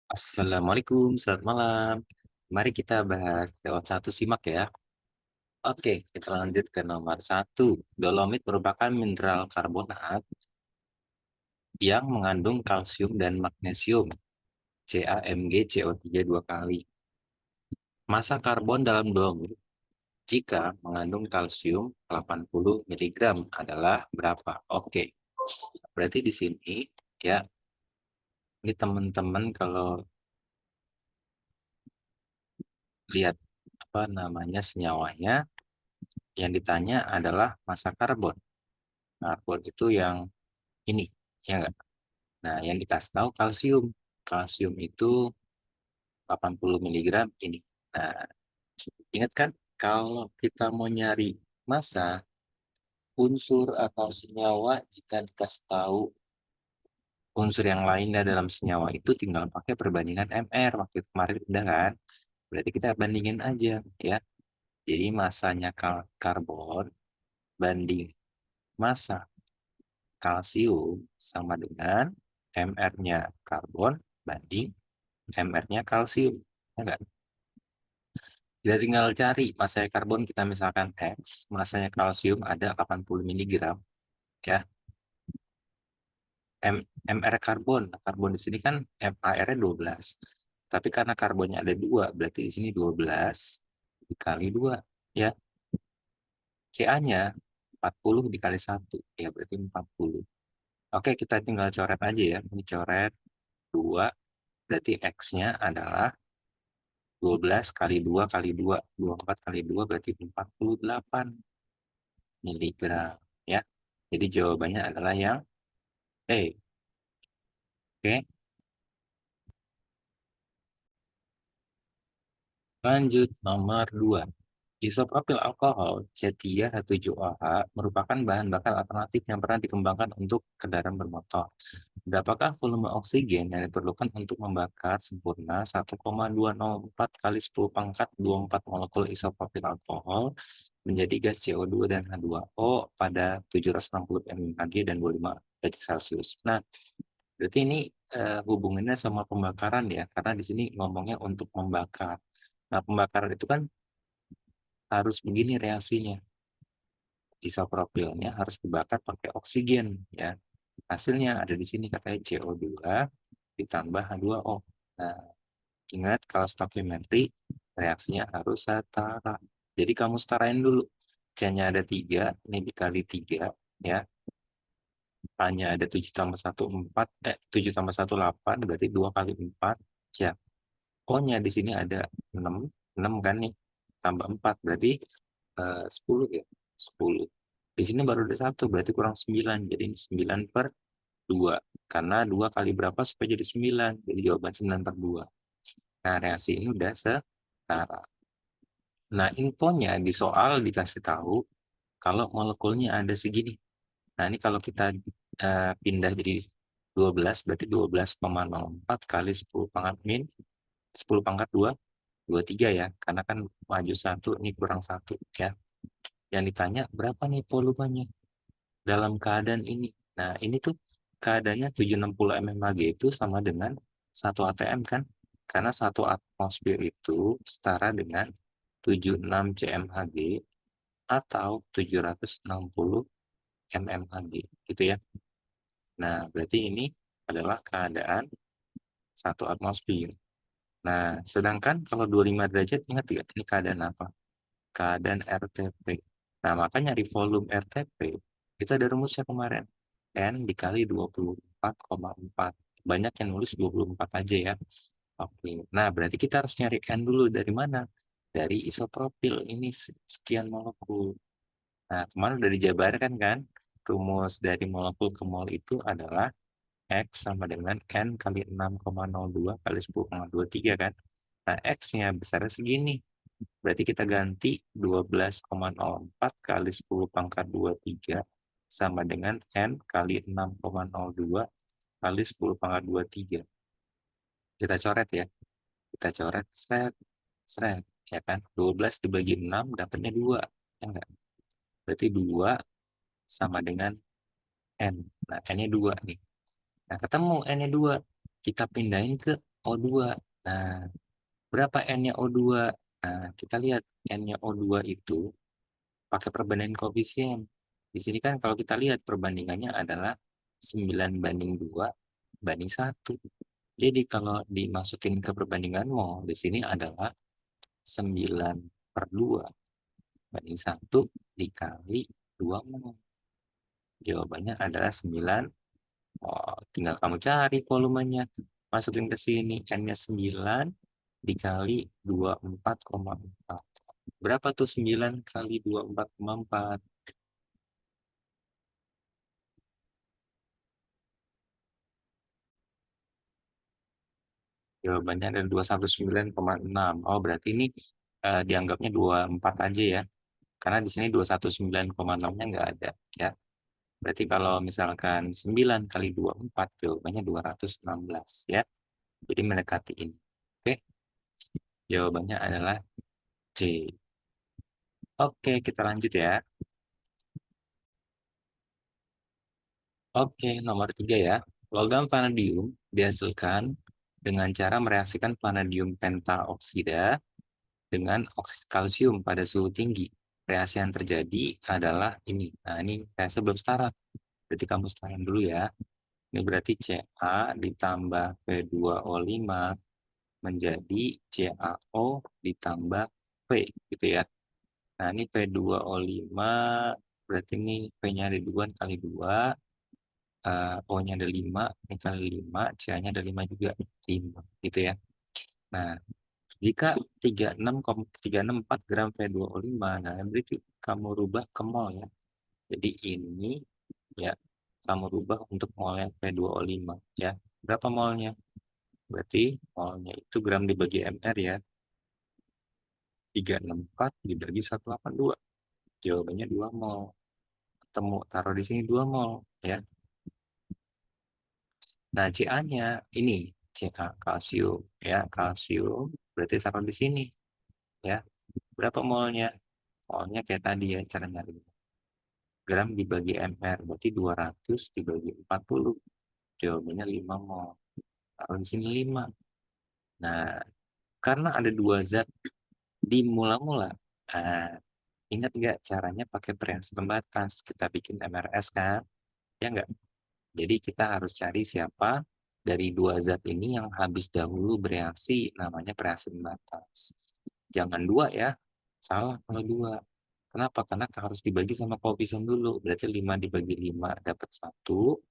Assalamualaikum, selamat malam. Mari kita bahas lewat satu simak ya. Oke, kita lanjut ke nomor satu. Dolomit merupakan mineral karbonat yang mengandung kalsium dan magnesium, CaMgCO3 dua kali. Massa karbon dalam dolomit jika mengandung kalsium 80 mg adalah berapa? Oke, berarti di sini ya, ini teman-teman kalau lihat apa namanya senyawanya, yang ditanya adalah massa karbon. Karbon itu yang ini, ya enggak? Nah, yang dikasih tahu kalsium. Kalsium itu 80 miligram ini. Nah, ingat kan kalau kita mau nyari massa, unsur atau senyawa jika dikasih tahu unsur yang lainnya dalam senyawa itu tinggal pakai perbandingan MR. Waktu itu kemarin udah kan? Berarti kita bandingin aja ya. Jadi masanya karbon banding massa kalsium sama dengan MR-nya karbon banding MR-nya kalsium. Ya enggak? Kita tinggal cari massa karbon kita misalkan X, masanya kalsium ada 80 miligram ya. MR karbon, karbon di sini kan MAR-nya 12. Tapi karena karbonnya ada 2, berarti di sini 12 dikali 2 ya. Ca-nya 40 dikali 1 ya berarti 40. Oke, kita tinggal coret aja ya. Ini coret 2, berarti X-nya adalah 12 kali 2 kali 2, 24 kali 2 berarti 48 miligram ya. Jadi jawabannya adalah yang E. Oke, lanjut nomor 2. Isopropil alkohol C3H7OH merupakan bahan bakar alternatif yang pernah dikembangkan untuk kendaraan bermotor. Berapakah volume oksigen yang diperlukan untuk membakar sempurna 1,204 kali 10 pangkat 24 molekul isopropil alkohol menjadi gas CO2 dan H2O pada 760 mmHg dan 25 derajat Celcius. Nah, berarti ini hubungannya sama pembakaran ya, karena di sini ngomongnya untuk membakar. Nah, pembakaran itu kan harus begini reaksinya. Isopropilnya harus dibakar pakai oksigen ya. Hasilnya ada di sini katanya CO2 ditambah H2O. Nah, ingat kalau stoichiometri reaksinya harus setara. Jadi kamu setarain dulu. C-nya ada 3, ini dikali 3 ya. A-nya ada 7 tambah 1 4, 7 tambah 1 8, berarti 2 kali 4 ya. O-nya di sini ada 6, 6 kan nih. Tambah 4 berarti 10 ya. 10. Di sini baru ada 1 berarti kurang 9. Jadi 9 per 2. Karena 2 kali berapa supaya jadi 9. Jadi jawaban 9 per 2. Nah, reaksi ini udah setara. Nah, infonya di soal dikasih tahu kalau molekulnya ada segini. Nah, ini kalau kita pindah jadi 12, berarti 12,04 kali 10 pangkat min, 10 pangkat 2, 23 ya. Karena kan maju 1, ini kurang 1 ya. Yang ditanya berapa nih volumenya dalam keadaan ini. Nah, ini tuh keadaannya 760 mmHg itu sama dengan 1 atm kan? Karena 1 atmosfer itu setara dengan 76 cmHg atau 760 mmHg gitu ya. Nah, berarti ini adalah keadaan 1 atmosfer. Nah, sedangkan kalau 25 derajat ingat tidak ini keadaan apa? Keadaan RTP. Nah, maka nyari volume RTP itu ada rumusnya kemarin. N dikali 24,4. Banyak yang nulis 24 aja ya. Oke. Nah, berarti kita harus nyari N dulu dari mana? Dari isopropil ini sekian molekul. Nah, kemarin udah dijabarkan kan? Rumus dari molekul ke mol itu adalah X sama dengan N kali 6,02 kali 10,23 kan? Nah, X-nya besarnya segini. Berarti kita ganti 12,04 kali 10 pangkat 23 sama dengan N kali 6,02 kali 10 pangkat 23. Kita coret ya. Kita coret, seret, seret. Ya kan? 12 dibagi 6 dapatnya 2. Ya enggak? Berarti 2 sama dengan N. Nah, N-nya 2 nih. Nah, ketemu N-nya 2. Kita pindahin ke O2. Nah, berapa N-nya O2? Nah, kita lihat N-nya O2 itu pakai perbandingan koefisien. Di sini kan kalau kita lihat perbandingannya adalah 9:2 banding 1. Jadi kalau dimasukin ke perbandingan mol, di sini adalah 9/2 banding 1 dikali 2 mol. Jawabannya adalah 9. Oh, tinggal kamu cari volumenya. Masukin ke sini. N-nya 9 dikali 24,4. Berapa tuh 9 kali 24,4? Jawabannya ada 219,6. Oh, berarti ini dianggapnya 24 aja ya. Karena di sini 219,6-nya nggak ada ya. Berarti kalau misalkan 9 kali 24, jawabannya 216 ya. Jadi mendekati ini. Oke, jawabannya adalah C. Oke, kita lanjut ya. Oke, nomor 3 ya. Logam vanadium dihasilkan dengan cara mereaksikan vanadium pentaoksida dengan kalsium pada suhu tinggi. Reaksi yang terjadi adalah ini. Nah, ini reaksi belum setara. Berarti kamu setarain dulu ya. Ini berarti Ca ditambah P2O5 menjadi CaO ditambah P gitu ya. Nah, ini P2O5 berarti ini P-nya ada 2 kali 2, O-nya ada 5, ini kali 5, C-nya ada 5 juga, 5 gitu ya. Nah, jika 36,364 gram P2O5, nah berarti kamu rubah ke mol ya. Jadi ini ya, kamu rubah untuk molnya P2O5 ya. Berapa molnya? Berarti molnya itu gram dibagi mr ya. 364 dibagi 182. Jawabannya 2 mol. Ketemu, taruh di sini 2 mol ya. Nah, Ca-nya ini Ca kalsium ya, kalsium berarti taruh di sini ya. Berapa molnya? Molnya kayak tadi ya cara nyari. Gram dibagi mr berarti 200 dibagi 40. Jawabannya 5 mol. Taruh di sini 5. Nah, karena ada dua zat di mula-mula, ingat nggak caranya pakai reaksi pembatas? Kita bikin MRS kan? Ya nggak? Jadi kita harus cari siapa dari dua zat ini yang habis dahulu bereaksi, namanya reaksi pembatas. Jangan dua ya, salah kalau dua. Kenapa? Karena harus dibagi sama koefisien dulu. Berarti 5 dibagi 5 dapat 1,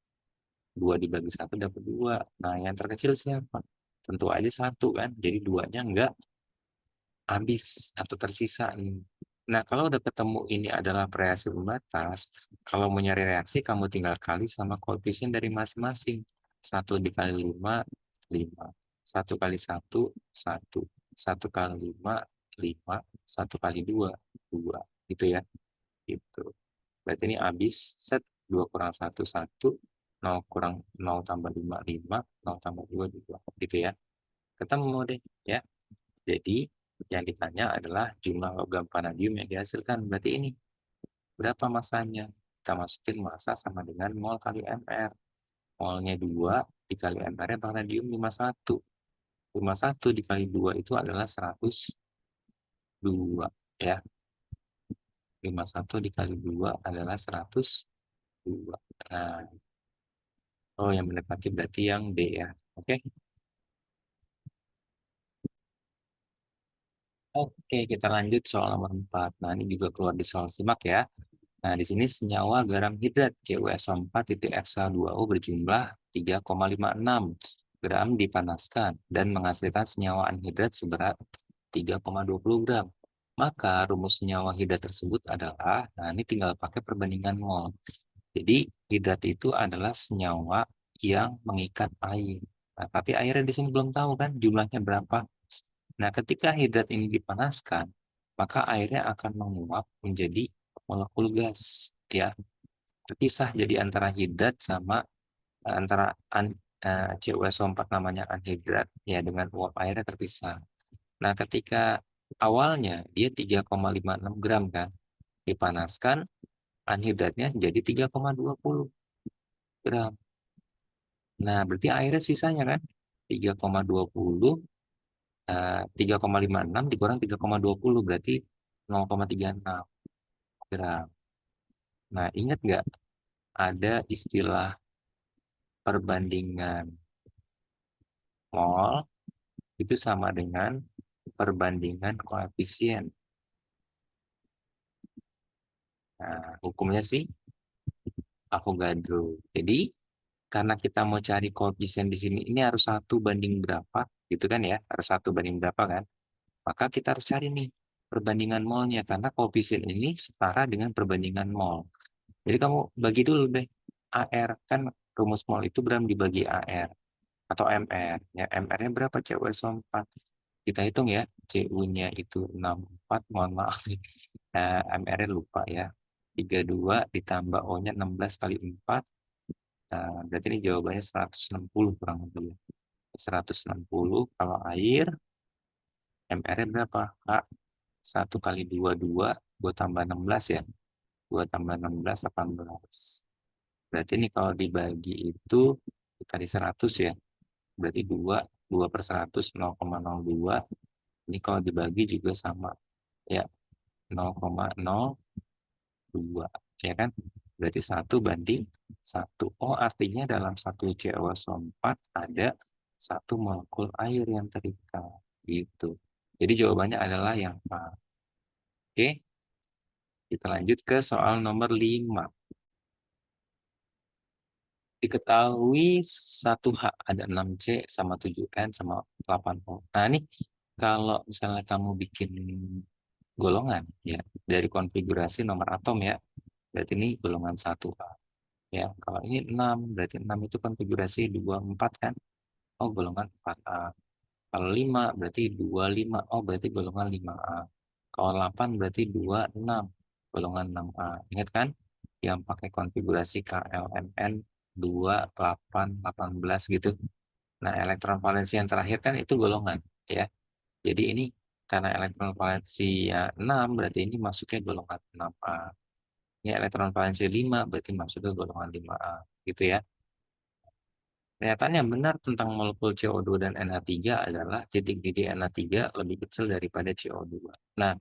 2 dibagi 1 dapat 2. Nah, yang terkecil siapa? Tentu aja 1 kan, jadi duanya enggak habis atau tersisa nih. Nah, kalau udah ketemu ini adalah reaksi pembatas, kalau mau nyari reaksi, kamu tinggal kali sama koefisien dari masing-masing. 1 dikali 5, 5. 1 kali 1, 1. 1 kali 5, 5. 1 kali 2, 2. Gitu ya. Gitu. Berarti ini habis set 2 kurang 1, 1. 0 kurang 0 tambah 5, 5. 0 tambah 2, 2. Gitu ya. Ketemu deh. Ya. Jadi, yang ditanya adalah jumlah logam vanadium yang dihasilkan. Berarti ini, berapa masanya? Kita masukin massa sama dengan mol kali mr. Molnya 2 dikali mr-nya vanadium 51. 51 dikali 2 itu adalah 102. Ya, 51 dikali 2 adalah 102. Nah, oh yang mendekati berarti yang D ya. Oke. Oke, kita lanjut soal nomor 4. Nah, ini juga keluar di soal simak ya. Nah, di sini senyawa garam hidrat CuSO4.Hexa2O berjumlah 3,56 gram dipanaskan dan menghasilkan senyawa anhidrat seberat 3,20 gram. Maka rumus senyawa hidrat tersebut adalah, nah ini tinggal pakai perbandingan mol. Jadi hidrat itu adalah senyawa yang mengikat air. Nah, tapi airnya di sini belum tahu kan jumlahnya berapa. Nah, ketika hidrat ini dipanaskan, maka airnya akan menguap menjadi molekul gas, ya, terpisah jadi antara hidrat sama antara CuSO4 namanya anhidrat, ya, dengan uap airnya terpisah. Nah, ketika awalnya dia 3,56 gram kan, dipanaskan anhidratnya jadi 3,20 gram. Nah, berarti airnya sisanya kan 3,20, 3,56 dikurang 3,20 berarti 0,36 gram. Nah, ingat nggak ada istilah perbandingan mol itu sama dengan perbandingan koefisien. Nah, hukumnya sih Avogadro. Jadi, karena kita mau cari koefisien di sini, ini harus 1 banding berapa, gitu kan ya? Harus 1 banding berapa kan? Maka kita harus cari nih perbandingan molnya, karena koefisien ini setara dengan perbandingan mol. Jadi kamu bagi dulu deh, AR, kan rumus mol itu gram dibagi AR, atau MR. Ya, MR-nya berapa? CuSO4. Kita hitung ya, CU-nya itu 64, mohon maaf nih. MR-nya lupa ya. 32 ditambah O-nya 16 kali 4. Nah, berarti ini jawabannya 160 kurang lebih. 160 kalau air, MR-nya berapa? Kak, 1 kali 2, 2. 2 tambah 16 ya. 2 tambah 16, 18. Berarti ini kalau dibagi itu dikali 100 ya. Berarti 2, 2 per 100, 0,02. Ini kalau dibagi juga sama. Ya, 0,02. Ya kan? Berarti 1 banding 1. Oh, artinya dalam 1 CuSO4 ada 1 molekul air yang terikat. Gitu. Jadi jawabannya adalah yang A. Oke, kita lanjut ke soal nomor 5. Diketahui 1H ada 6C sama 7N sama 8O. Nah, ini kalau misalnya kamu bikin golongan ya dari konfigurasi nomor atom ya, berarti ini golongan 1H. Ya, kalau ini 6, berarti 6 itu konfigurasi 24 kan? Oh, golongan 4A. Kalau 5 berarti 25. Oh, berarti golongan 5A. Kalau 8 berarti 26. Golongan 6A. Ingat kan? Yang pakai konfigurasi KLMN 28, 18 gitu. Nah, elektron valensi yang terakhir kan itu golongan. Ya. Jadi ini karena elektron valensi 6, berarti ini masuknya golongan 6A. Ini elektron valensi 5, berarti masuk ke golongan 5A. Gitu ya. Pernyataan yang benar tentang molekul CO2 dan NH3 adalah titik didih NH3 lebih kecil daripada CO2. Nah,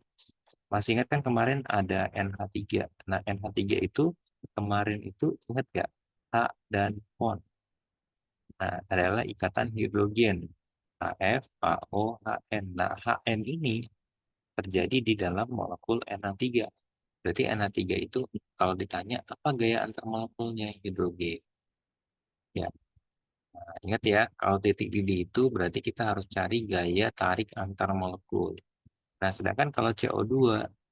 masih ingat kan kemarin ada NH3. Nah, NH3 itu kemarin itu ingat nggak? H dan bond. Nah, adalah ikatan hidrogen. HF, HO, HN. Nah, HN ini terjadi di dalam molekul NH3. Berarti NH3 itu kalau ditanya apa gaya antar molekulnya hidrogen. Ya, ingat ya, kalau titik didih itu berarti kita harus cari gaya tarik antar molekul. Nah, sedangkan kalau CO2,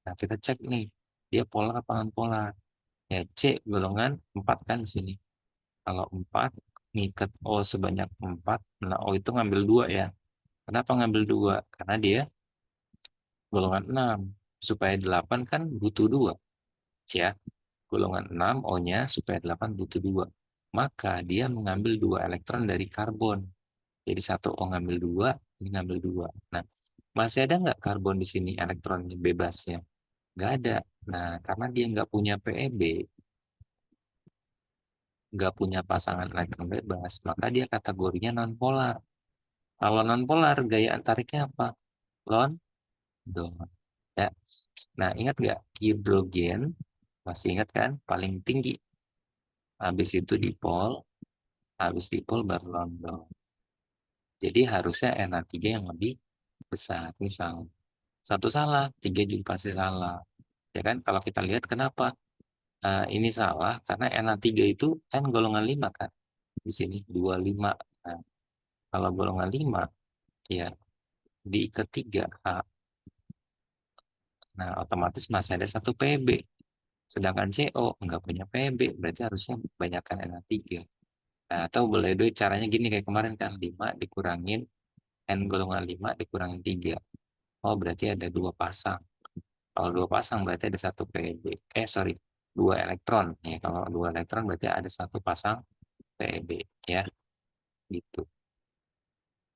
nah kita cek nih, dia polar apa non-polar. Ya, C golongan 4 kan di sini. Kalau 4, ngikat O sebanyak 4, nah O itu ngambil 2 ya. Kenapa ngambil 2? Karena dia golongan 6. Supaya 8 kan butuh 2. Ya, golongan 6 O-nya supaya 8 butuh 2. Maka dia mengambil 2 elektron dari karbon. Jadi 1 O ngambil 2, ini ngambil 2. Nah, masih ada nggak karbon di sini elektron bebasnya? Nggak ada. Nah, karena dia nggak punya PEB, nggak punya pasangan elektron bebas, maka dia kategorinya nonpolar. Kalau nonpolar, gaya antariknya apa? London. Ya. Nah, ingat nggak? Hidrogen, masih ingat kan? Paling tinggi. Habis itu dipol, habis dipol baru London. Jadi harusnya NH3 yang lebih besar. Misal, satu salah, 3 juga pasti salah. Ya kan? Kalau kita lihat kenapa ini salah, karena NH3 itu kan golongan 5 kan. Di sini 25. Nah, kalau golongan 5, ya di ketiga A. Nah, otomatis masih ada 1 PB. Sedangkan CO nggak punya PB, berarti harusnya banyakkan NH3. Nah, atau boleh dulu caranya gini kayak kemarin kan, 5 dikurangin N golongan 5 dikurangin 3. Oh, berarti ada 2 pasang. Kalau 2 pasang berarti ada 1 PB. Sorry, 2 elektron. Ya, kalau 2 elektron berarti ada 1 pasang PB. Ya, gitu.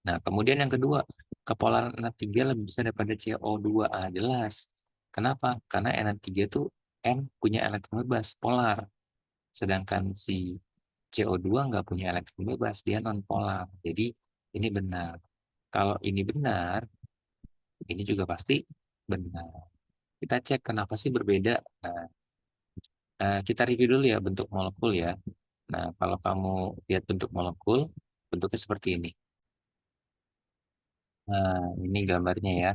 Nah, kemudian yang kedua, kepolaran NH3 lebih besar daripada CO2A. Jelas. Kenapa? Karena NH3 itu N punya elektron bebas, polar. Sedangkan si CO2 nggak punya elektron bebas, dia non-polar. Jadi ini benar. Kalau ini benar, ini juga pasti benar. Kita cek kenapa sih berbeda. Nah, kita review dulu ya bentuk molekul ya. Nah, kalau kamu lihat bentuk molekul, bentuknya seperti ini. Nah, ini gambarnya ya.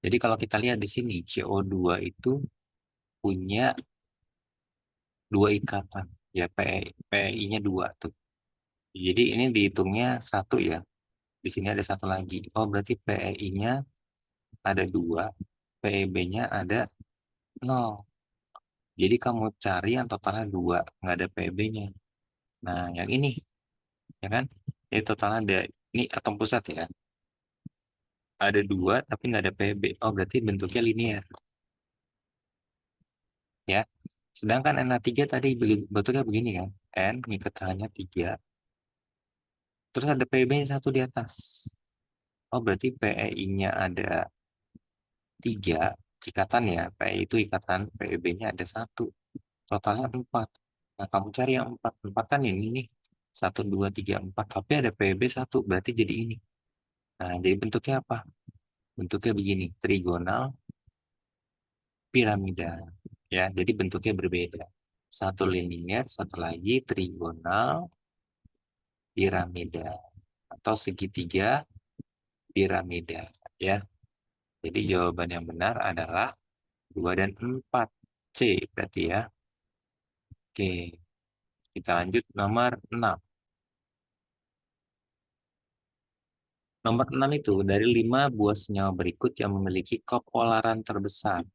Jadi kalau kita lihat di sini, CO2 itu punya dua ikatan. Ya, PEI-nya dua tuh. Jadi ini dihitungnya satu ya. Di sini ada satu lagi. Oh, berarti PEI-nya ada dua, PEB-nya ada nol. Jadi kamu cari yang totalnya dua, nggak ada PEB-nya. Nah, yang ini, ya kan? Jadi totalnya ada, ini atom pusat ya. Ada dua, tapi nggak ada PEB. Oh, berarti bentuknya linear, ya. Sedangkan Na3 tadi bentuknya begini kan. N ngikat hanya 3. Terus ada PEB-nya satu di atas. Oh, berarti PEI-nya ada 3 ikatan ya. PEI itu ikatan, PEB-nya ada satu. Totalnya 4. Nah, kamu cari yang 4. 4 kan ini nih. 1, 2, 3, 4. Tapi ada PEB satu, berarti jadi ini. Nah, jadi bentuknya apa? Bentuknya begini, trigonal piramida. Ya, jadi bentuknya berbeda. Satu linear, satu lagi trigonal piramida atau segitiga piramida. Ya, jadi jawaban yang benar adalah 2 dan 4. C berarti ya. Oke, kita lanjut nomor 6. Nomor 6 itu dari 5 buah senyawa berikut yang memiliki kepolaran terbesar.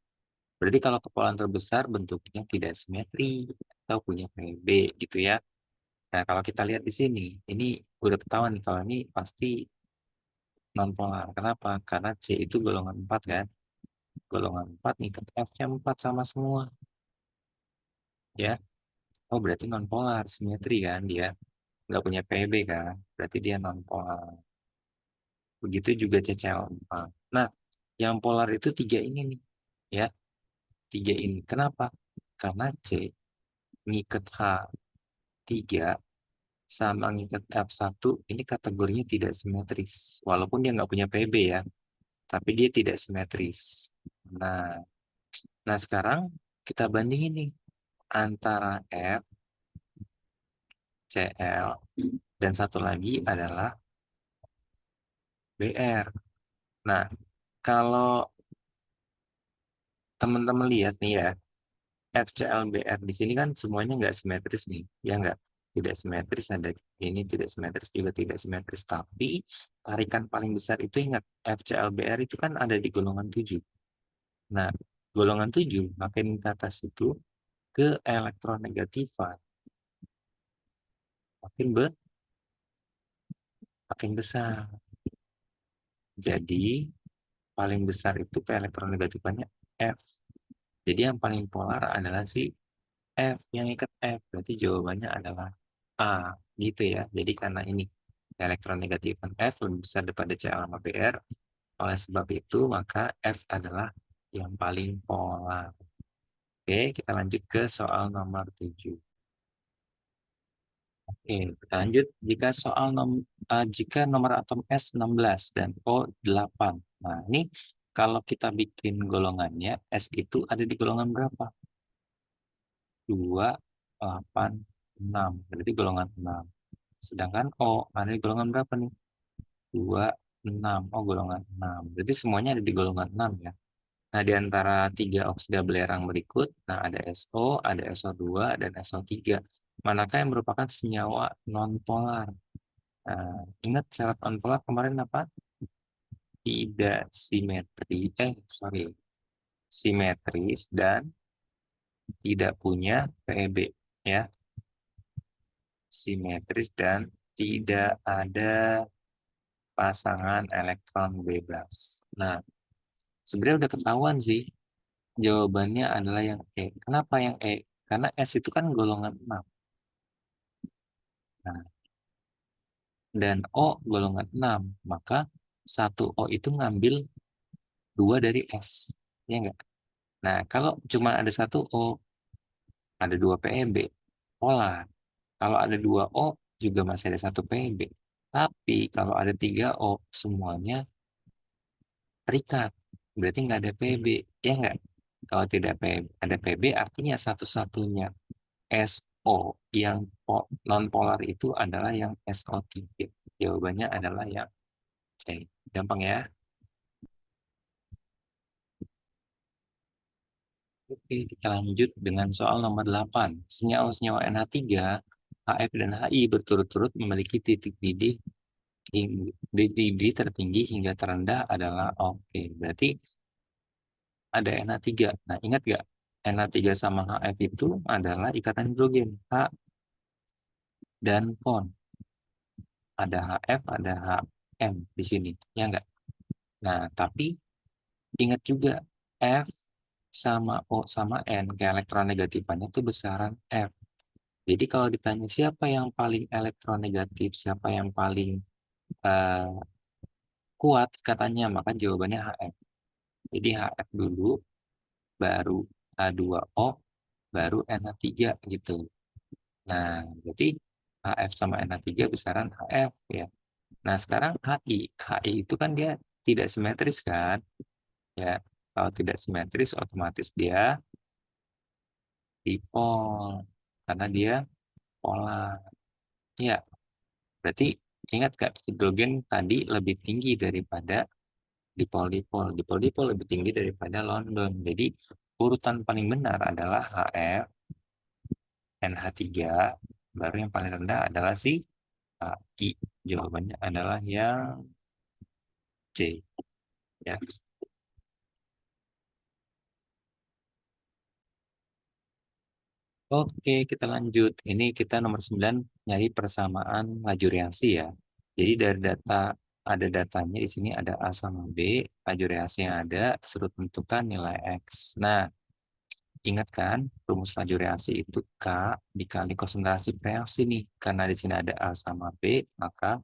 Berarti kalau kepolaran terbesar bentuknya tidak simetri atau punya PB gitu ya. Nah, kalau kita lihat di sini, ini udah ketahuan nih kalau ini pasti non polar. Kenapa? Karena C itu golongan 4 kan. Golongan 4 nih, F-nya 4 sama semua. Ya, oh berarti non polar, simetri kan dia. Nggak punya PB kan. Berarti dia non polar. Begitu juga CCl4. Nah, yang polar itu tiga ini nih. Ya, tiga ini. Kenapa? Karena C ngikat H3 sama ngikat F1 ini kategorinya tidak simetris. Walaupun dia nggak punya PB ya, tapi dia tidak simetris. Nah, nah sekarang kita bandingin nih antara F, Cl, dan satu lagi adalah Br. Nah, kalau teman-teman lihat nih ya, FClBr di sini kan semuanya nggak simetris nih, ya nggak? Tidak simetris, ada ini tidak simetris juga tidak simetris. Tapi tarikan paling besar itu ingat, FClBr itu kan ada di golongan 7. Nah, golongan 7 makin ke atas itu ke elektronegatifan makin makin besar. Jadi paling besar itu ke elektronegatifannya F. Jadi yang paling polar adalah si F, yang ikat F. Berarti jawabannya adalah A, gitu ya. Jadi karena ini elektronegatifan F lebih besar daripada Cl sama Br, oleh sebab itu maka F adalah yang paling polar. Oke, kita lanjut ke soal nomor 7. Oke, kita lanjut. Jika nomor atom S16 dan O8. Nah, ini kalau kita bikin golongannya, S itu ada di golongan berapa? 2, 8, 6. Berarti golongan 6. Sedangkan O ada di golongan berapa nih? 2, 6. Oh, golongan 6. Berarti semuanya ada di golongan 6 ya. Nah, di antara tiga oksida belerang berikut, nah ada SO, ada SO2, dan SO3. Manakah yang merupakan senyawa non-polar? Nah, ingat syarat non-polar kemarin apa? Tidak simetris dan tidak punya PEB, ya. Simetris dan tidak ada pasangan elektron bebas. Nah, sebenarnya udah ketahuan sih. Jawabannya adalah yang E. Kenapa yang E? Karena S itu kan golongan 6. Nah, dan O golongan 6. Maka satu O itu ngambil 2 dari S. Ya enggak? Nah, kalau cuma ada satu O, ada 2 PEB, polar. Kalau ada 2 O, juga masih ada satu PEB. Tapi kalau ada 3O, semuanya terikat. Berarti nggak ada PB, ya nggak? Kalau tidak ada PB, artinya satu-satunya SO yang non-polar itu adalah yang SO3. Jawabannya adalah yang C. Gampang ya? Oke, kita lanjut dengan soal nomor 8. Senyawa-senyawa NH3, HF, dan HI berturut-turut memiliki titik didih didih tertinggi hingga terendah adalah oke. Berarti ada NH3. Nah, ingat nggak? NH3 sama HF itu adalah ikatan hidrogen. H dan PON. Ada HF, ada HM di sini. Ya nggak? Nah, tapi ingat juga F sama O sama N, ke elektronegatifan itu besaran F. Jadi kalau ditanya siapa yang paling elektronegatif, siapa yang paling eh, kuat katanya, maka jawabannya HF. Jadi HF dulu, baru H2O, baru NH3 gitu. Nah, berarti HF sama NH3 besaran HF ya. Nah, sekarang HI. HI itu kan dia tidak simetris kan? Ya, kalau tidak simetris otomatis dia dipol karena dia polar. Ya, berarti ingat Kak, hidrogen tadi lebih tinggi daripada dipol-dipol. Dipol-dipol lebih tinggi daripada London. Jadi urutan paling benar adalah HF, NH3, baru yang paling rendah adalah si HI. Jawabannya adalah yang C. Ya. Oke, kita lanjut. Ini kita nomor 9 nyari persamaan laju reaksi ya. Jadi dari ada datanya di sini ada A sama B, laju reaksi yang ada, suruh tentukan nilai X. Nah, ingat kan rumus laju reaksi itu K dikali konsentrasi reaksi nih. Karena di sini ada A sama B, maka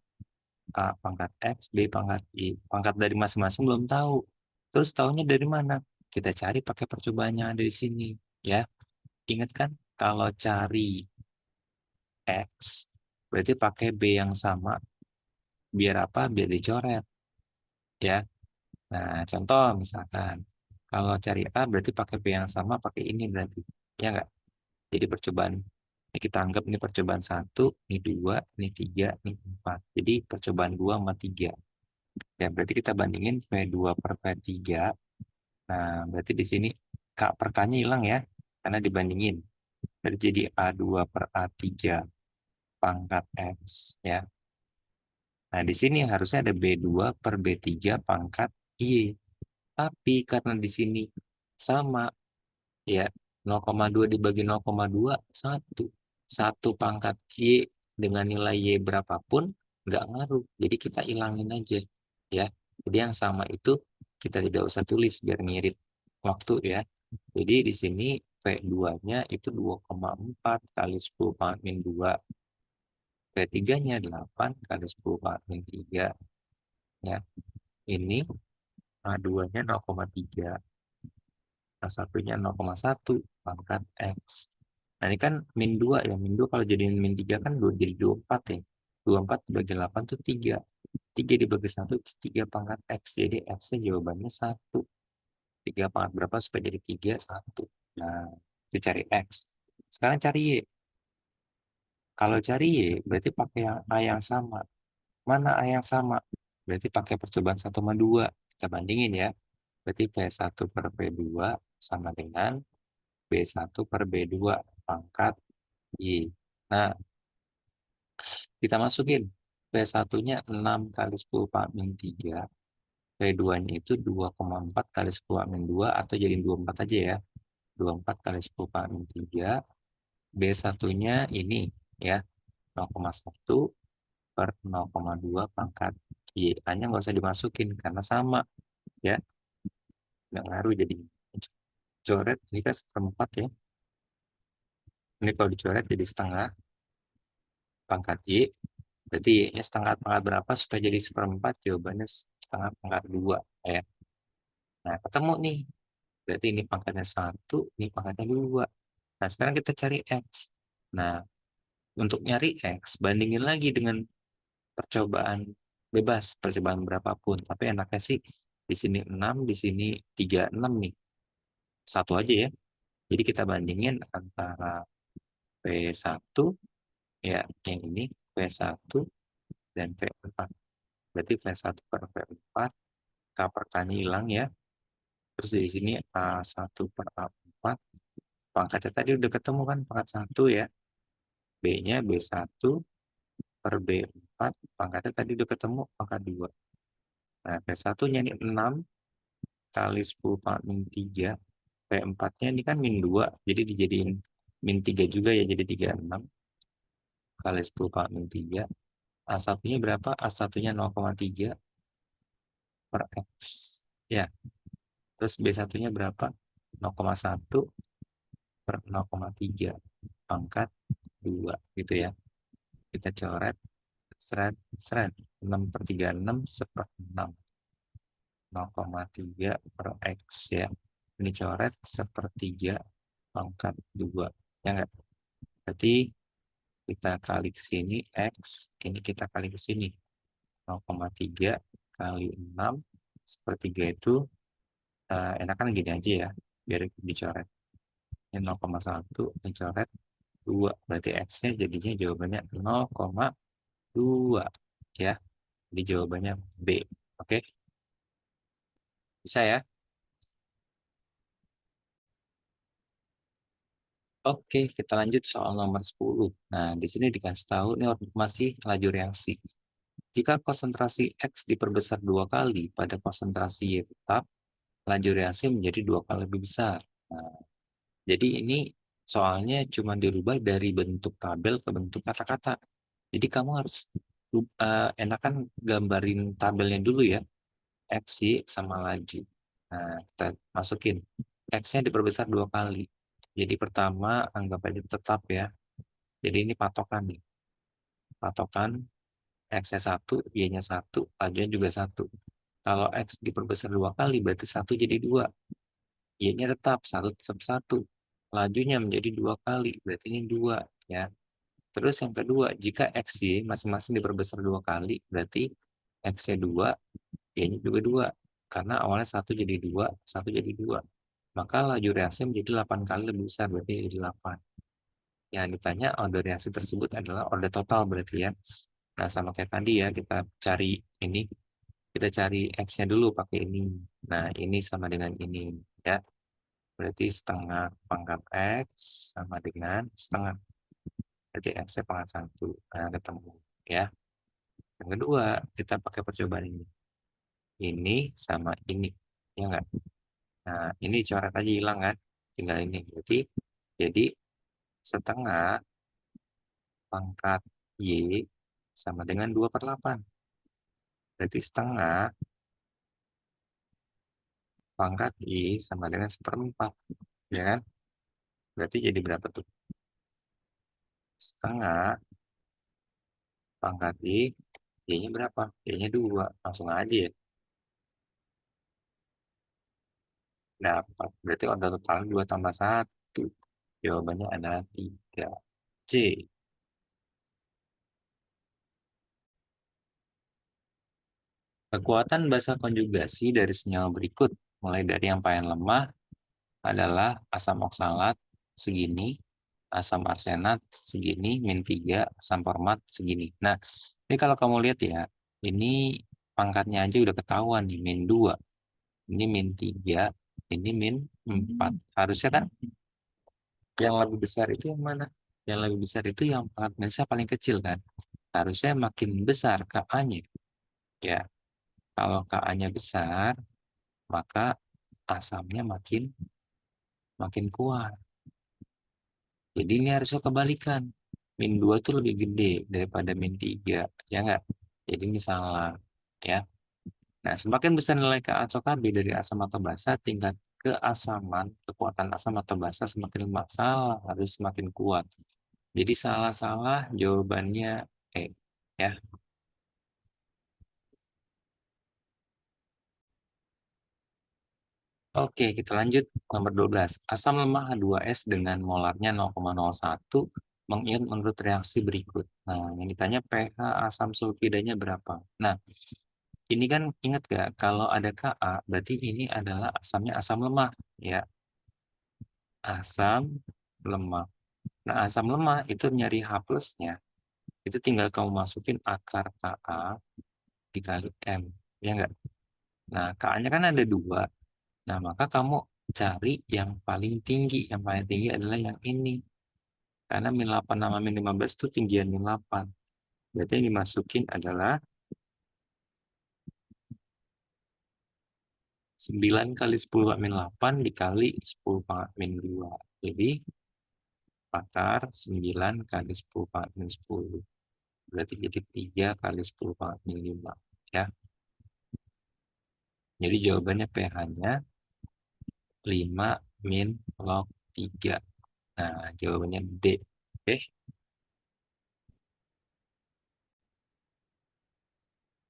A pangkat X, B pangkat Y. Pangkat dari masing-masing belum tahu. Terus tahunya dari mana? Kita cari pakai percobaan yang ada di sini. Ya, ingat kan kalau cari X, berarti pakai B yang sama. Biar apa? Biar dicoret. Ya. Nah, contoh misalkan. Kalau cari A berarti pakai B yang sama, pakai ini berarti. Ya nggak? Jadi percobaan. Ini kita anggap ini percobaan 1, ini 2, ini 3, ini 4. Jadi percobaan 2 sama 3. Ya, berarti kita bandingin P2 per P3. Nah, berarti di sini K per K-nya hilang ya. Karena dibandingin. Berarti jadi A2 per A3 pangkat X. Ya. Nah, di sini harusnya ada B2 per B3 pangkat Y. Tapi karena di sini sama, ya, 0,2 dibagi 0,2, 1. 1 pangkat Y dengan nilai Y berapapun, nggak ngaruh. Jadi kita hilangin aja. Ya. Jadi yang sama itu kita tidak usah tulis biar ngirit waktu ya. Jadi di sini V2-nya itu 2,4 kali 10 pangkat min 2. V3-nya 8 kali 10 pangkat min 3. Ya. Ini A2-nya 0,3, A1-nya 0,1 pangkat X. Nah, ini kan min 2 ya. Min 2 kalau jadi min 3 kan jadi 24 ya. 24 dibagi 8 itu 3. 3 dibagi 1 itu 3 pangkat X. Jadi X-nya jawabannya 1. 3 pangkat berapa supaya jadi 3? 1. Nah, itu cari X. Sekarang cari Y. Kalau cari Y, berarti pakai yang A yang sama. Mana A yang sama? Berarti pakai percobaan 1 sama 2. Kita bandingin ya. Berarti P1 per P2 sama dengan B1 per B2 pangkat Y. Nah, kita masukin P1-nya 6 kali 10 pangkat min 3. P2-nya itu 2,4 kali 10 pangkat min 2 atau jadi 24 aja ya. 24 kali 10 pangkat min 3. B1-nya ini ya 0,1 per 0,2 pangkat Y. Hanya nggak usah dimasukin karena sama ya. Nggak ngaruh jadi coret ini kan seperempat ya. Ini kalau dicoret jadi setengah pangkat Y. Berarti Y-nya setengah pangkat berapa supaya jadi seperempat? Jawabannya setengah pangkat 2 ya. Nah, ketemu nih. Berarti ini pangkatnya 1, ini pangkatnya 2. Nah, sekarang kita cari X. Nah, untuk nyari X, bandingin lagi dengan percobaan bebas, percobaan berapapun. Tapi enaknya sih di sini 6, di sini 36 nih. Satu aja ya. Jadi kita bandingin antara V1 ya yang ini V1 dan V4. Berarti V1 per V4 K per K-nya hilang ya. Terus di sini A1 per A4 pangkatnya tadi udah ketemu kan pangkat 1 ya. B-nya B1 per B4 pangkatnya tadi udah ketemu pangkat 2. Nah, V1-nya ini 6 kali 10 pangkat min 3. V4-nya ini kan min 2, jadi dijadiin min 3 juga ya, jadi 36 kali 10 pangkat min 3. A1-nya berapa? A1-nya 0,3 per X. Ya, terus B1-nya berapa? 0,1 per 0,3 pangkat 2 gitu ya. Kita coret seret seret 6 per 36 seper 6 0,3 per X ya. Ini coret sepertiga pangkat 2 ya enggak? Berarti kita kali ke sini X, ini kita kali ke sini 0,3 kali 6 sepertiga itu enakan gini aja ya biar dicoret. Ini 0,1 dicoret 2, berarti X-nya jadinya jawabannya 0,2 ya. Jadi jawabannya B. Oke, bisa ya. Oke, kita lanjut soal nomor 10. Nah, di sini dikasih tahu ini masih laju reaksi. Jika konsentrasi X diperbesar 2 kali pada konsentrasi Y tetap, laju reaksi menjadi 2 kali lebih besar. Nah, jadi ini soalnya cuma dirubah dari bentuk tabel ke bentuk kata-kata. Jadi kamu harus enakan gambarin tabelnya dulu ya. X, Y, sama laju. Nah, kita masukin. X-nya diperbesar 2 kali. Jadi pertama anggap aja tetap ya. Jadi ini patokan nih. Patokan X-nya 1, Y-nya 1, lajunya juga 1. Kalau X diperbesar 2 kali berarti 1 jadi 2. Y-nya tetap 1 tetap 1. Lajunya menjadi 2 kali, berarti ini 2 ya. Terus yang kedua, jika X, Y masing-masing diperbesar 2 kali, berarti X-nya 2, Y-nya juga 2. Karena awalnya 1 jadi 2, 1 jadi 2. Maka laju reaksi menjadi 8 kali lebih besar, berarti jadi 8. Yang ditanya order reaksi tersebut adalah order total berarti ya. Nah, sama kayak tadi ya, kita cari ini, kita cari X-nya dulu pakai ini. Nah, ini sama dengan ini ya. Berarti setengah pangkat X sama dengan setengah. Berarti X-nya pangkat 1. Nah, ketemu ya. Yang kedua, kita pakai percobaan ini. Ini sama ini. Ya enggak? Nah, ini coret aja hilang kan. Tinggal ini. Berarti jadi setengah pangkat Y sama dengan 2/8. Berarti setengah pangkat Y sama dengan 1/4. Ya kan? Berarti jadi berapa tuh? Setengah pangkat Y. Y-nya berapa? Y-nya 2. Langsung aja ya. Dapat. Berarti order total 2 tambah 1. Jawabannya adalah 3. C. Kekuatan basa konjugasi dari senyawa berikut. Mulai dari yang paling lemah adalah asam oksalat segini, asam arsenat segini, min 3, asam format segini. Nah, ini kalau kamu lihat ya, ini pangkatnya aja udah ketahuan nih, min 2. Ini min 3, ini min 4. Harusnya kan yang lebih besar itu yang mana? Yang lebih besar itu yang pangkat minusnya paling kecil kan? Harusnya makin besar KA-nya. Ya, kalau KA-nya besar, maka asamnya makin makin kuat. Jadi ini harusnya kebalikan. Min 2 itu lebih gede daripada min 3. Ya enggak? Jadi ini salah. Ya. Nah, semakin besar nilai Ka atau Kb dari asam atau basa, tingkat keasaman, kekuatan asam atau basa semakin lemah. Salah, harus semakin kuat. Jadi salah-salah jawabannya E. Ya. Oke, kita lanjut nomor 12. Asam lemah H2S dengan molarnya 0,01 mengingat menurut reaksi berikut. Nah, yang ditanya pH asam sulfidanya berapa. Nah, ini kan ingat gak, kalau ada Ka, berarti ini adalah asamnya asam lemah, ya. Asam lemah. Nah, asam lemah itu nyari H plusnya, itu tinggal kamu masukin akar Ka dikali M, ya enggak? Nah, Ka-nya kan ada 2. Nah, maka kamu cari yang paling tinggi. Yang paling tinggi adalah yang ini. Karena min 8 sama min 15 itu tinggian min 8. Berarti yang dimasukin adalah 9 kali 10 min 8 dikali 10 pangkat min 2. Jadi, akar 9 kali 10 pangkat min 10. Berarti jadi 3 kali 10 pangkat min 5. Ya. Jadi jawabannya pH-nya 5 min log 3. Nah, jawabannya D. Oke.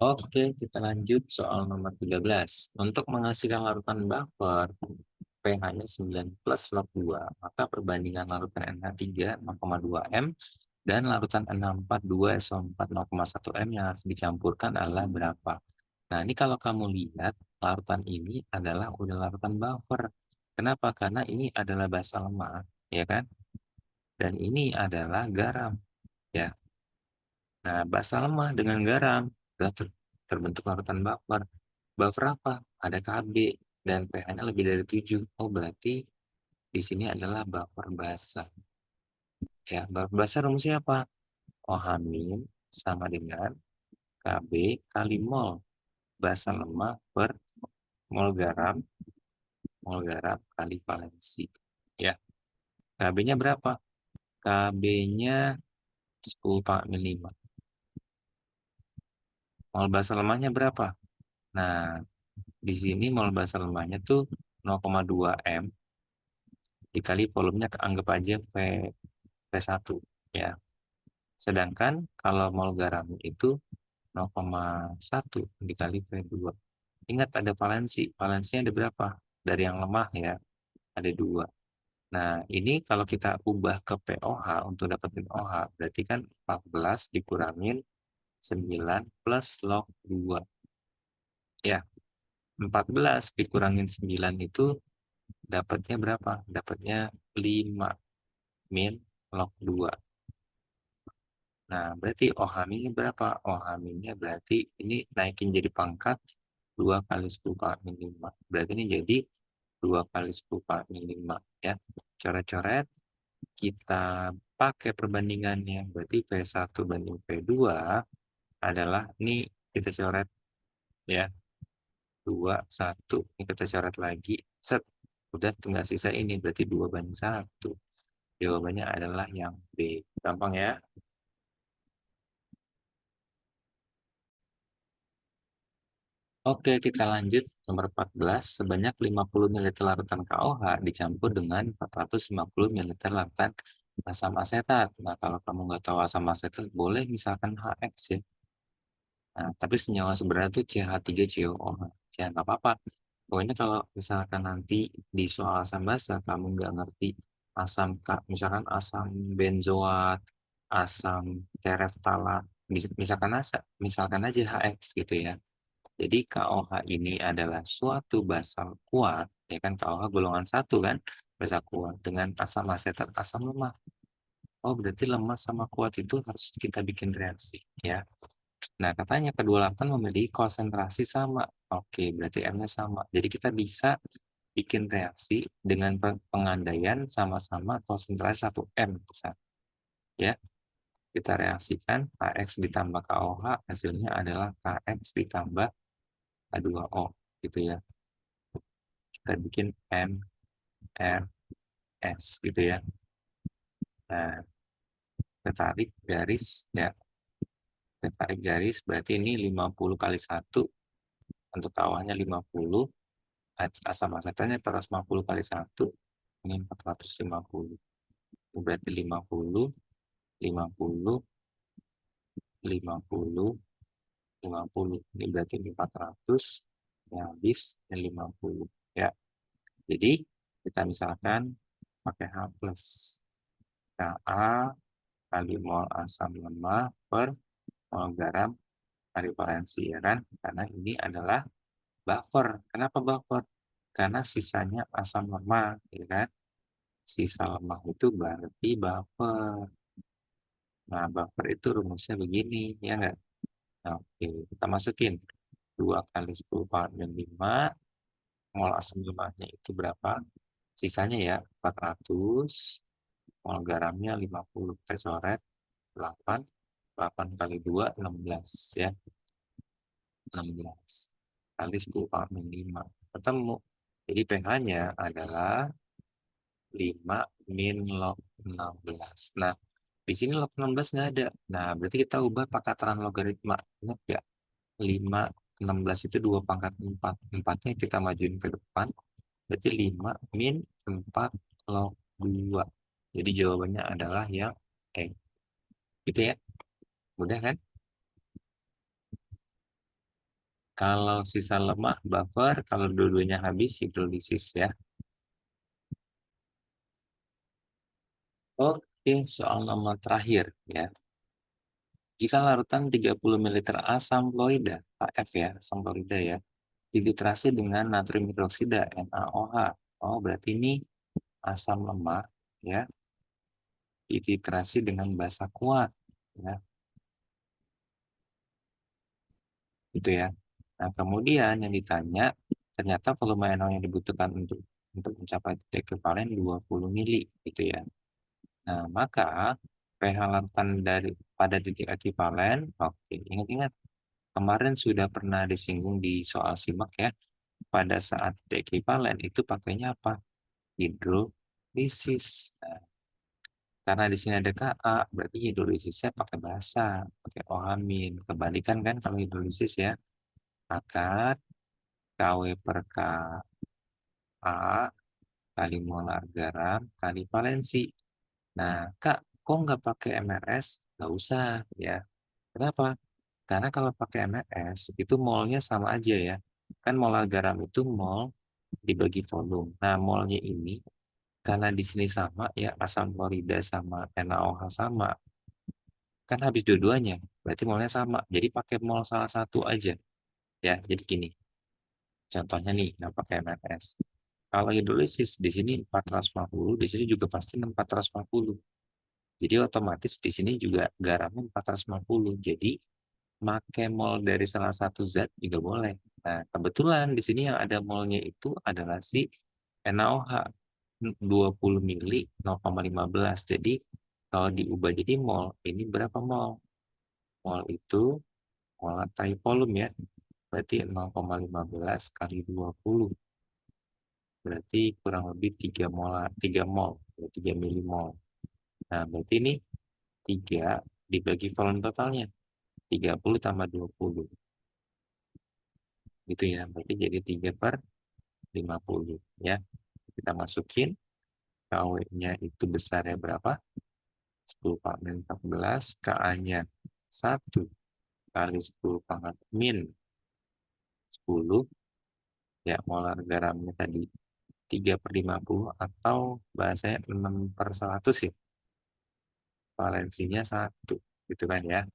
Oke, kita lanjut soal nomor 13. Untuk menghasilkan larutan buffer, pH-nya 9 plus log 2, maka perbandingan larutan NH3 0,2 M dan larutan N642 SO4 0,1 M yang harus dicampurkan adalah berapa? Nah, ini kalau kamu lihat, larutan ini adalah udah larutan buffer. Kenapa? Karena ini adalah basa lemah, ya kan? Dan ini adalah garam, ya. Nah, basa lemah dengan garam sudah terbentuk larutan buffer. Buffer apa? Ada Kb dan pH-nya lebih dari 7. Oh, berarti di sini adalah buffer basa. Ya, buffer basa rumusnya apa? OH min sama dengan Kb kali mol basa lemah per mol garam kali valensi. Ya, Kb-nya berapa? Kb-nya 10/5. Mol basa lemahnya berapa? Nah, di sini mol basa lemahnya tuh 0,2 M dikali volumenya anggap aja V1 ya. Sedangkan kalau mol garam itu 0,1 dikali V2. Ingat ada valensi. Valensinya ada berapa? Dari yang lemah ya, ada 2. Nah, ini kalau kita ubah ke POH untuk dapetin OH, berarti kan 14 dikurangin 9 plus log 2. Ya, 14 dikurangin 9 itu dapatnya berapa? Dapatnya 5 min log 2. Nah, berarti OH minnya berapa? OH minnya berarti ini naikin jadi pangkat 2 kali 10 pangkat min 5. Berarti ini jadi 2 kali 10 pangkat min 5. Ya. Coret-coret, kita pakai perbandingannya. Berarti V1 banding V2 adalah, ini kita coret ya. 2, 1. Ini kita coret lagi. Set. Udah tinggal sisa ini. Berarti 2 banding 1. Jawabannya adalah yang B. Gampang ya. Oke, kita lanjut nomor 14. Sebanyak 50 ml larutan KOH dicampur dengan 450 ml larutan asam asetat. Nah, kalau kamu nggak tahu asam asetat, boleh misalkan HX ya. Nah, tapi senyawa sebenarnya itu CH3COOH. Ya, nggak apa-apa. Pokoknya kalau misalkan nanti di soal asam basa, kamu nggak ngerti asam, misalkan asam benzoat, asam tereftalat, misalkan aja HX gitu ya. Jadi KOH ini adalah suatu basa kuat, ya kan, KOH golongan 1 kan, basa kuat dengan asam asetat asam lemah. Oh, berarti lemah sama kuat itu harus kita bikin reaksi, ya. Nah, katanya kedua larutan memiliki konsentrasi sama. Oke, berarti M-nya sama. Jadi kita bisa bikin reaksi dengan pengandaian sama-sama konsentrasi 1 M. Ya, kita reaksikan KX ditambah KOH, hasilnya adalah KX ditambah H2O, gitu ya. Kita bikin MRS gitu ya. Nah, kita tarik garis ya. Kita tarik garis berarti ini 50 kali 1 untuk kawahnya 50. Asam asetannya 450 kali 1. Ini 450. Berarti 50, 50, 50, 50. Ini berarti 400. Ya, habis 50 ya. Jadi kita misalkan pakai H plus Ka kali mol asam lemah per mol garam kali valensi, ya kan? Karena ini adalah buffer. Kenapa buffer? Karena sisanya asam lemah, ya kan? Sisa lemah itu berarti buffer. Nah, buffer itu rumusnya begini, ya nggak? Nah, oke, kita masukin 2 kali 10 pangkat 5, mol asam lemahnya itu berapa? Sisanya ya, 400, mol garamnya 50. Kita coret 8, 8 kali 2, 16, ya. 16 kali 10 pangkat 5. Ketemu. Jadi pH-nya adalah 5 min log 16. Nah, di sini log 16 nggak ada. Nah, berarti kita ubah pangkatan logaritma. Ingat nggak? 5, 16 itu 2 pangkat 4. 4-nya kita majuin ke depan. Berarti 5 min 4 log 2. Jadi jawabannya adalah yang E. Gitu ya. Mudah kan? Kalau sisa lemah, buffer. Kalau dua-duanya habis, hidrolisis ya. Oke, soal nomor terakhir ya. Jika larutan 30 ml asam klorida, AF ya, asam klorida ya, dititrasi dengan natrium hidroksida, NaOH. Oh, berarti ini asam lemah ya, dititrasi dengan basa kuat ya, gitu ya. Nah, kemudian yang ditanya, ternyata volume NaOH yang dibutuhkan untuk mencapai titik ekivalen 20 mili gitu ya. Nah, maka pH larutan pada titik ekivalen, oke, ingat-ingat kemarin sudah pernah disinggung di soal simak ya. Pada saat ekivalen itu pakainya apa? Hidrolisis. Nah, karena di sini ada Ka, berarti hidrolisisnya pakai basa, pakai OH-. Kebalikan kan kalau hidrolisis ya. Akar KW per Ka kali molar garam kali valensi. Nah, Kak, kok nggak pakai MRS? Nggak usah ya. Kenapa? Karena kalau pakai MRS itu molnya sama aja ya. Kan molar garam itu mol dibagi volume. Nah, molnya ini karena di sini sama ya, asam klorida sama NaOH sama, kan habis dua-duanya. Berarti molnya sama. Jadi pakai mol salah satu aja ya. Jadi gini. Contohnya nih, nah pakai MRS. Kalau hidrolisis di sini 450, di sini juga pasti 450. Jadi otomatis di sini juga garamnya 450. Jadi pakai mol dari salah satu zat juga boleh. Nah, kebetulan di sini yang ada molnya itu adalah si NaOH 20 mili 0,15. Jadi kalau diubah jadi mol, ini berapa mol? Mol itu molar volume ya. Berarti 0,15 kali 20. Berarti kurang lebih 3 molar, 3 mol, 3 milimol. Nah, berarti ini 3 dibagi volume totalnya. 30 tambah 20. Gitu ya. Berarti jadi 3 per 50 ya. Kita masukin KW-nya itu besarnya berapa? 10 pangkat 14, KA-nya 1 kali 10 pangkat min 10, ya molar garamnya tadi 3 per 50 atau bahasanya 6 per 100 ya. Valensinya 1, gitu kan ya.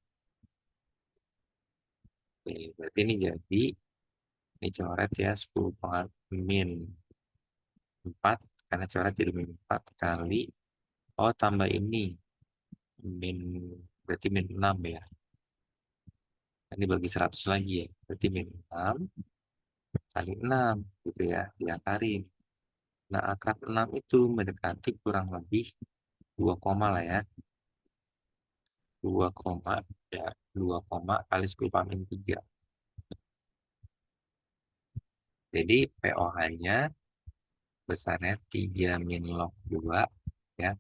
Oke, berarti ini jadi, ini coret ya 10 pangkat min 4, karena coret jadi min 4 kali, oh tambah ini, min, berarti min 6 ya. Ini bagi 100 lagi ya, berarti min 6 kali 6 gitu ya, diakarin. Nah, akar 6 itu mendekati kurang lebih 2 koma lah ya. 2 koma, ya 2 koma kali 10 pangkat 3. Jadi POH-nya besarnya 3 min log 2 ya.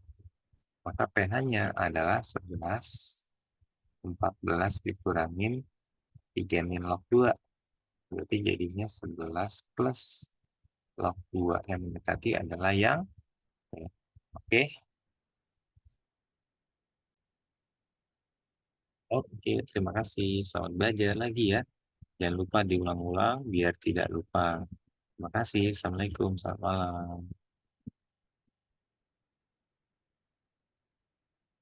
Maka pH-nya adalah 11, 14 dikurangin 3 min log 2. Berarti jadinya 11 plus log 2 yang mendekati adalah yang ya. Oke. Oke, terima kasih. Selamat belajar lagi ya. Jangan lupa diulang-ulang biar tidak lupa. Terima kasih. Assalamualaikum. Selamat malam.